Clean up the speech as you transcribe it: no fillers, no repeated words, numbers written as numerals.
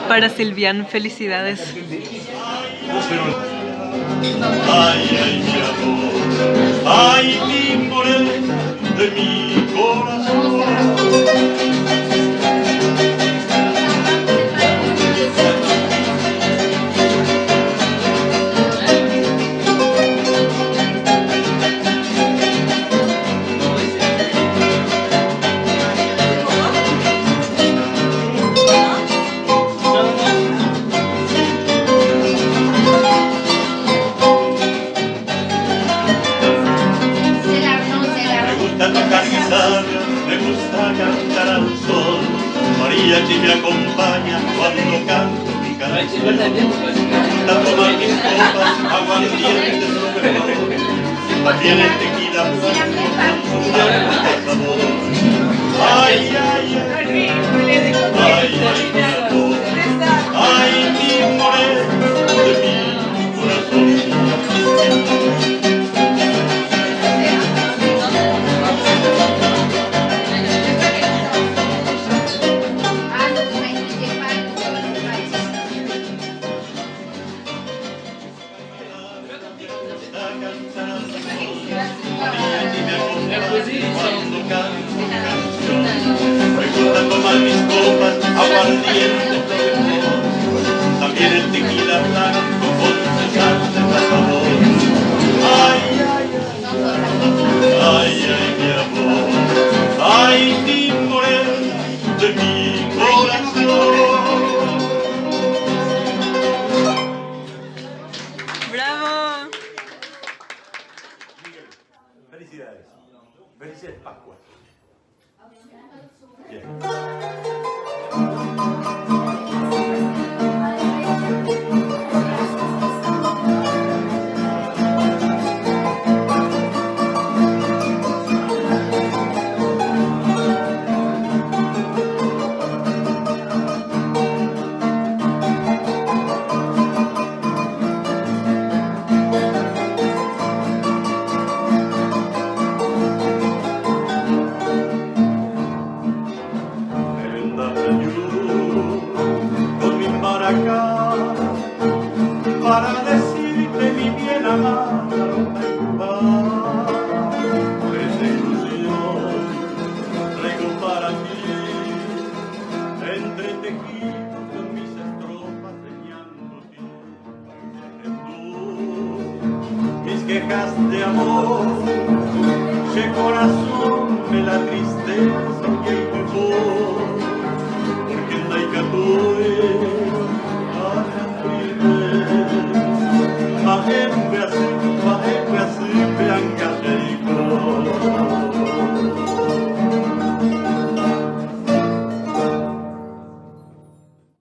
Para Silvian, felicidades. Ay, ay, mi amor, ay, mi morena de mi corazón. Me gusta cantar al sol, mariachi me acompaña cuando canto mi canción. La toma mis copas, aguardiente lo mejor, también el tequila blanco con su sabor. Ay, ay, ay, ay, ay, mi amor, ay, mi morena de mi corazón. Me gusta tomar mis copas, aguardiente lo mejor, también el tequila blanco con su salsa de sabor. Ay, ay, ay, ay, mi amor, ay, mi morena de mi corazón. ¡Bravo! Felicidades. Felices Pascuas. Bien. Con mi maracá para decirte mi bien amada esa ilusión traigo para ti entretejido con mis estrofas señándote tú mis quejas de amor che corazón me la tristeza y el dolor porque en la